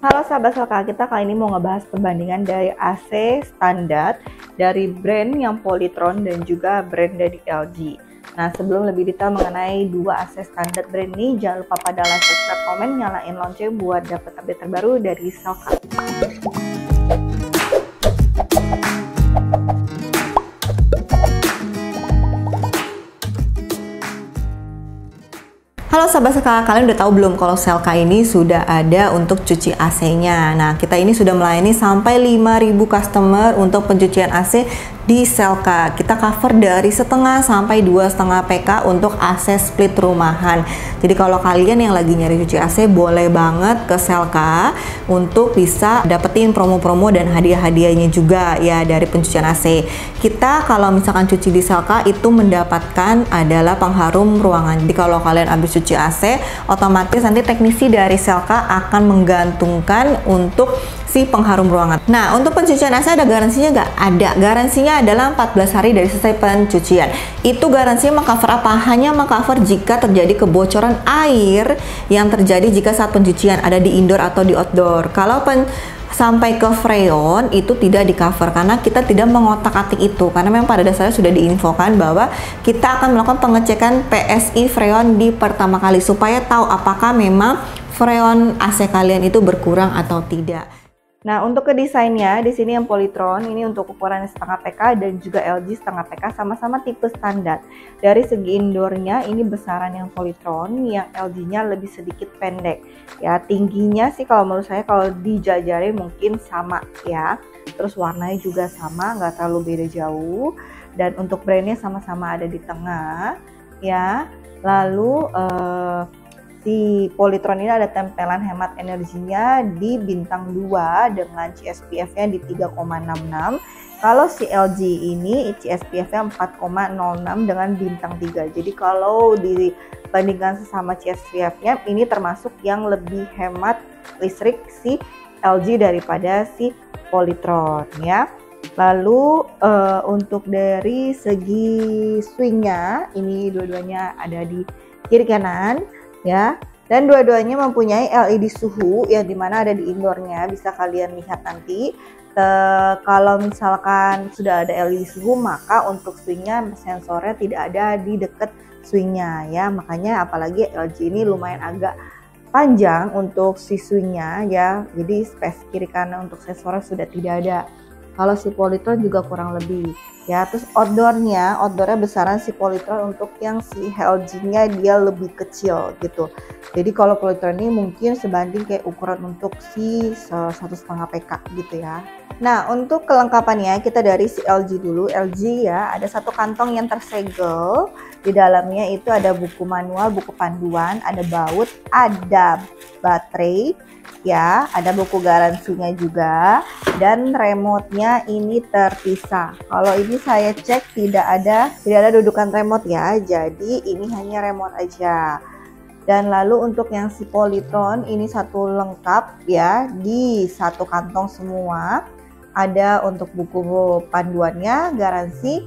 Halo sahabat Selka, kita kali ini mau ngebahas perbandingan dari AC standar dari brand yang Polytron dan juga brand dari LG. Nah, sebelum lebih detail mengenai dua AC standar brand ini, jangan lupa pada like, subscribe, komen, nyalain lonceng buat dapat update terbaru dari Selka. Halo sahabat Selka, kalian udah tahu belum kalau Selka ini sudah ada untuk cuci AC-nya. Nah, kita ini sudah melayani sampai 5.000 customer untuk pencucian AC di Selka. Kita cover dari setengah sampai 2,5 PK untuk AC split rumahan. Jadi kalau kalian yang lagi nyari cuci AC, boleh banget ke Selka untuk bisa dapetin promo-promo dan hadiah-hadiahnya juga ya dari pencucian AC. Kita kalau misalkan cuci di Selka itu mendapatkan adalah pengharum ruangan. Jadi kalau kalian habis cuci AC, otomatis nanti teknisi dari Selka akan menggantungkan untuk si pengharum ruangan. Nah, untuk pencucian AC ada garansinya nggak? Ada. Garansinya adalah 14 hari dari selesai pencucian. Itu garansinya mengcover apa? Hanya mengcover jika terjadi kebocoran air yang terjadi jika saat pencucian ada di indoor atau di outdoor. Kalau sampai ke freon itu tidak di cover karena kita tidak mengotak-atik itu, karena memang pada dasarnya sudah diinfokan bahwa kita akan melakukan pengecekan PSI freon di pertama kali supaya tahu apakah memang freon AC kalian itu berkurang atau tidak. Nah, untuk ke desainnya di sini yang Polytron ini untuk ukuran setengah PK dan juga LG setengah PK sama-sama tipe standar. Dari segi indoornya ini besaran yang Polytron, yang LG-nya lebih sedikit pendek. Ya, tingginya sih kalau menurut saya kalau dijajari mungkin sama ya. Terus warnanya juga sama, nggak terlalu beda jauh. Dan untuk brandnya sama-sama ada di tengah ya. Lalu si Polytron ini ada tempelan hemat energinya di bintang 2 dengan CSPF-nya di 3,66. Kalau si LG ini CSPF-nya 4,06 dengan bintang 3. Jadi kalau dibandingkan sesama CSPF-nya ini termasuk yang lebih hemat listrik si LG daripada si Polytron ya. Lalu untuk dari segi swingnya ini dua-duanya ada di kiri kanan ya, dan dua-duanya mempunyai LED suhu yang dimana ada di indoornya, bisa kalian lihat nanti. Kalau misalkan sudah ada LED suhu, maka untuk swingnya sensornya tidak ada di dekat swingnya ya, makanya apalagi LG ini lumayan agak panjang untuk si swingnya ya, jadi space kiri kanan untuk sensornya sudah tidak ada. Kalau si Polytron juga kurang lebih ya. Terus outdoornya besaran si Polytron untuk yang si LG-nya dia lebih kecil gitu. Jadi kalau Polytron ini mungkin sebanding kayak ukuran untuk si 1,5 PK gitu ya. Nah, untuk kelengkapannya kita dari si LG dulu. LG ya ada satu kantong yang tersegel. Di dalamnya itu ada buku manual, buku panduan, ada baut, ada baterai ya, ada buku garansinya juga, dan remote-nya ini terpisah. Kalau ini saya cek tidak ada dudukan remote ya, jadi ini hanya remote aja. Dan lalu untuk yang si Polytron ini satu lengkap ya, di satu kantong semua. Ada untuk buku panduannya, garansi,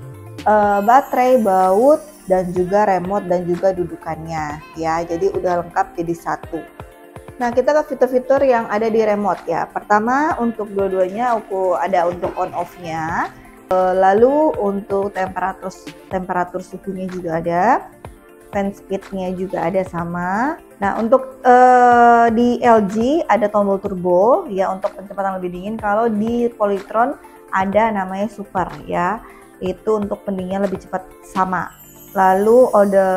baterai, baut, dan juga remote dan juga dudukannya ya. Jadi udah lengkap jadi satu. Nah, kita ke fitur-fitur yang ada di remote ya. Pertama, untuk dua-duanya aku ada untuk on off-nya. Lalu untuk temperatur suhunya juga ada. Fan speed-nya juga ada sama. Nah, untuk di LG ada tombol turbo ya untuk kecepatan lebih dingin. Kalau di Polytron ada namanya super ya. Itu untuk pendinginnya lebih cepat sama. Lalu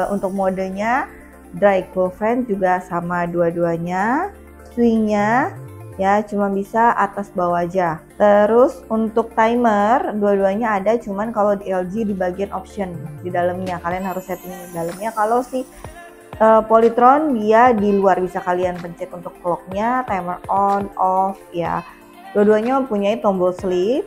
untuk modenya dry cool fan juga sama dua-duanya. Swingnya ya cuma bisa atas bawah aja. Terus untuk timer dua-duanya ada, cuman kalau di LG di bagian option di dalamnya kalian harus setting di dalamnya. Kalau si Polytron dia di luar, bisa kalian pencet untuk clocknya, timer on off ya. Dua-duanya mempunyai tombol sleep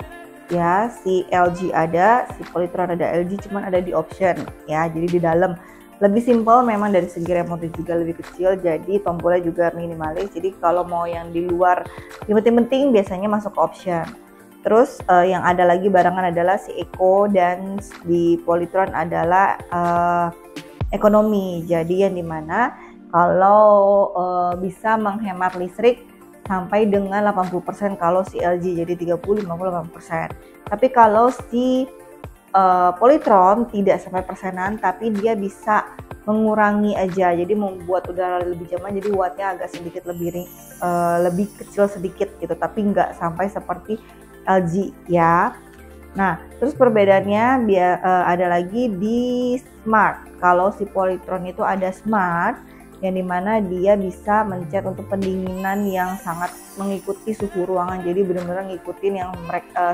ya. Si LG ada, si Polytron ada. LG cuman ada di option ya, jadi di dalam. Lebih simpel memang dari segi remote juga lebih kecil, jadi tombolnya juga minimalis. Jadi kalau mau yang di luar yang penting-penting biasanya masuk ke option. Terus yang ada lagi barangan adalah si Eco, dan di Polytron adalah ekonomi. Jadi yang dimana kalau bisa menghemat listrik sampai dengan 80% kalau si LG, jadi 30-50-80%. Tapi kalau si Polytron tidak sampai persenan, tapi dia bisa mengurangi aja, jadi membuat udara lebih nyaman, jadi wattnya agak sedikit lebih kecil sedikit gitu, tapi nggak sampai seperti LG ya. Nah, terus perbedaannya ada lagi di smart. Kalau si Polytron itu ada smart, yang dimana dia bisa mencet untuk pendinginan yang sangat mengikuti suhu ruangan, jadi benar-benar ngikutin yang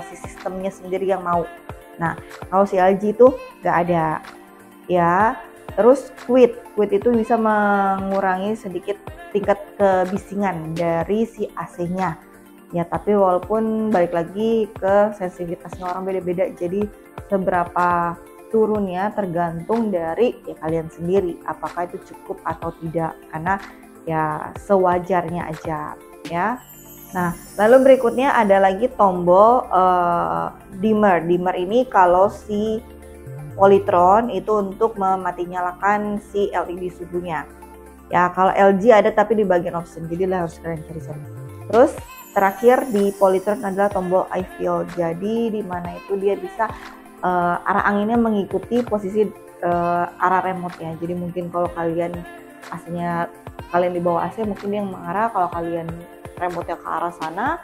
si sistemnya sendiri yang mau. Nah, kalau si LG itu nggak ada ya. Terus quiet itu bisa mengurangi sedikit tingkat kebisingan dari si AC-nya ya, tapi walaupun balik lagi ke sensitivitasnya orang beda-beda, jadi seberapa turunnya tergantung dari ya kalian sendiri, apakah itu cukup atau tidak, karena ya sewajarnya aja ya. Nah, lalu berikutnya ada lagi tombol dimmer. Dimmer ini kalau si Polytron itu untuk nyalakan si LED suhunya. Ya, kalau LG ada tapi di bagian option, jadi harus kalian cari sana. Terus terakhir di Polytron adalah tombol eye feel. Jadi di mana itu dia bisa arah anginnya mengikuti posisi arah remote-nya. Jadi mungkin kalau kalian AC-nya kalian di bawah AC, mungkin dia yang mengarah. Kalau kalian remote-nya ke arah sana,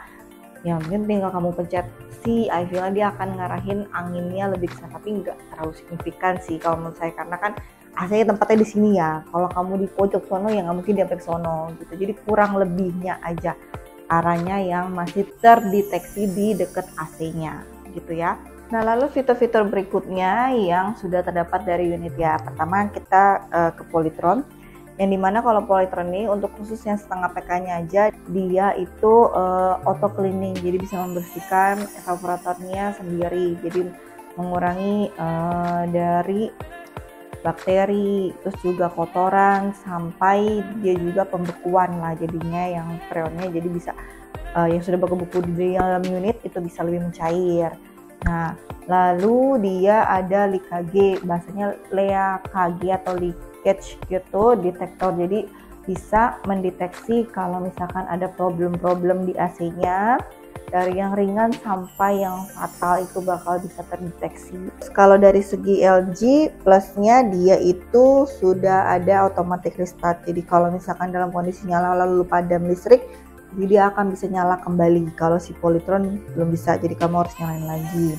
ya mungkin tinggal kamu pencet si eye feel, dia akan ngarahin anginnya lebih ke sana, tapi nggak terlalu signifikan sih kalau menurut saya, karena kan AC-nya tempatnya di sini ya. Kalau kamu di pojok sono ya nggak mungkin dia ke sono gitu. Jadi kurang lebihnya aja arahnya yang masih terdeteksi di dekat AC-nya gitu ya. Nah, lalu fitur-fitur berikutnya yang sudah terdapat dari unit ya. Pertama kita ke Polytron, yang dimana kalau Polytron ini untuk khusus yang setengah PK-nya aja, dia itu auto cleaning, jadi bisa membersihkan evaporatornya sendiri, jadi mengurangi dari bakteri, terus juga kotoran, sampai dia juga pembekuan lah jadinya, yang freonnya jadi bisa yang sudah berkumpul di dalam unit itu bisa lebih mencair. Nah, lalu dia ada LKG, bahasanya LKG atau leakage gitu, detektor, jadi bisa mendeteksi kalau misalkan ada problem-problem di AC-nya, dari yang ringan sampai yang fatal itu bakal bisa terdeteksi. Kalau dari segi LG plusnya, dia itu sudah ada automatic restart, jadi kalau misalkan dalam kondisi nyala lalu padam listrik, jadi dia akan bisa nyala kembali. Kalau si Polytron belum bisa, jadi kamu harus nyalain lagi.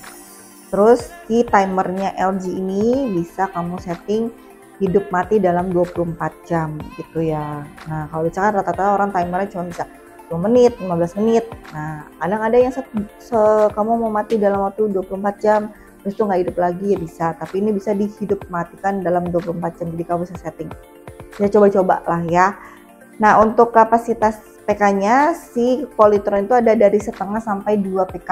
Terus si timernya LG ini bisa kamu setting hidup mati dalam 24 jam gitu ya. Nah, kalau misalkan rata-rata orang timernya cuma bisa 10 menit, 15 menit. Nah, kadang ada yang kamu mau mati dalam waktu 24 jam, terus tuh nggak hidup lagi ya bisa. Tapi ini bisa dihidup matikan dalam 24 jam, jadi kamu bisa setting. Ya coba-coba lah ya. Nah, untuk kapasitas PK-nya si Polytron itu ada dari setengah sampai 2 PK.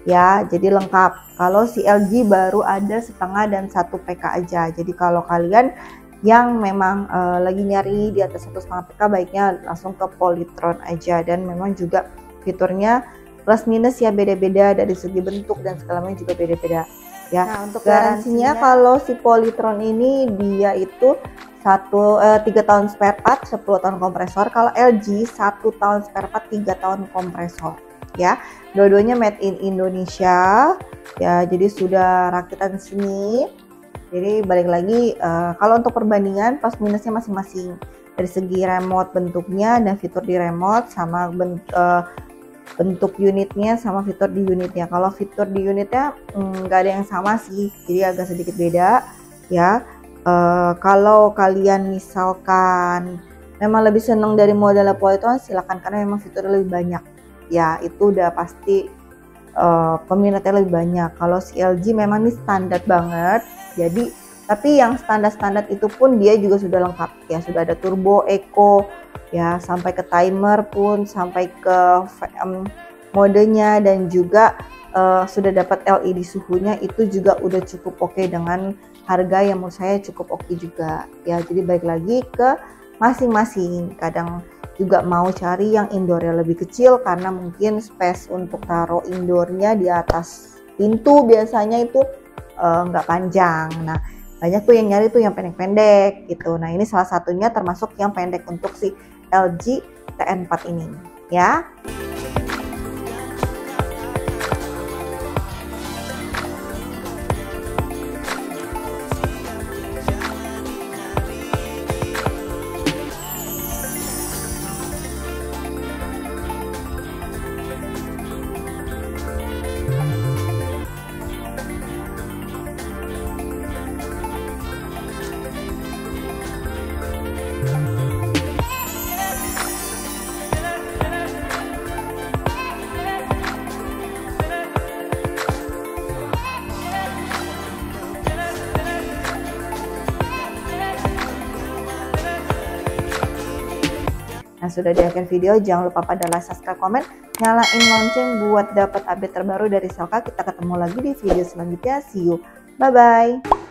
Ya, jadi lengkap. Kalau si LG baru ada setengah dan 1 PK aja. Jadi kalau kalian yang memang lagi nyari di atas 1,5 PK, baiknya langsung ke Polytron aja. Dan memang juga fiturnya plus minus ya beda-beda, dari segi bentuk dan segala macam juga beda-beda. Ya, nah, untuk garansinya kalau si Polytron ini dia itu 3 tahun spare part, 10 tahun kompresor. Kalau LG 1 tahun spare part, 3 tahun kompresor. Ya, dua-duanya made in Indonesia. Ya, jadi sudah rakitan sini. Jadi balik lagi, kalau untuk perbandingan plus minusnya masing-masing dari segi remote bentuknya dan fitur di remote, sama bentuk unitnya sama fitur di unitnya. Kalau fitur di unitnya nggak ada yang sama sih, jadi agak sedikit beda ya. Kalau kalian misalkan memang lebih seneng dari model Polytron, silakan, karena memang fiturnya lebih banyak ya, itu udah pasti peminatnya lebih banyak. Kalau si LG memang ini standar banget, jadi tapi yang standar itu pun dia juga sudah lengkap ya, sudah ada turbo, eco ya, sampai ke timer pun, sampai ke VM modenya, dan juga sudah dapat LED suhunya, itu juga udah cukup oke dengan harga yang menurut saya cukup oke juga ya. Jadi balik lagi ke masing-masing, kadang juga mau cari yang indoornya lebih kecil karena mungkin space untuk taruh indoornya di atas pintu biasanya itu nggak panjang. Nah, banyak tuh yang nyari tuh yang pendek-pendek gitu. Nah, ini salah satunya termasuk yang pendek untuk si LG TN4 ini. ya. Nah, sudah di akhir video, jangan lupa pada like, subscribe, komen, nyalain lonceng buat dapat update terbaru dari Selka. Kita ketemu lagi di video selanjutnya. See you. Bye-bye.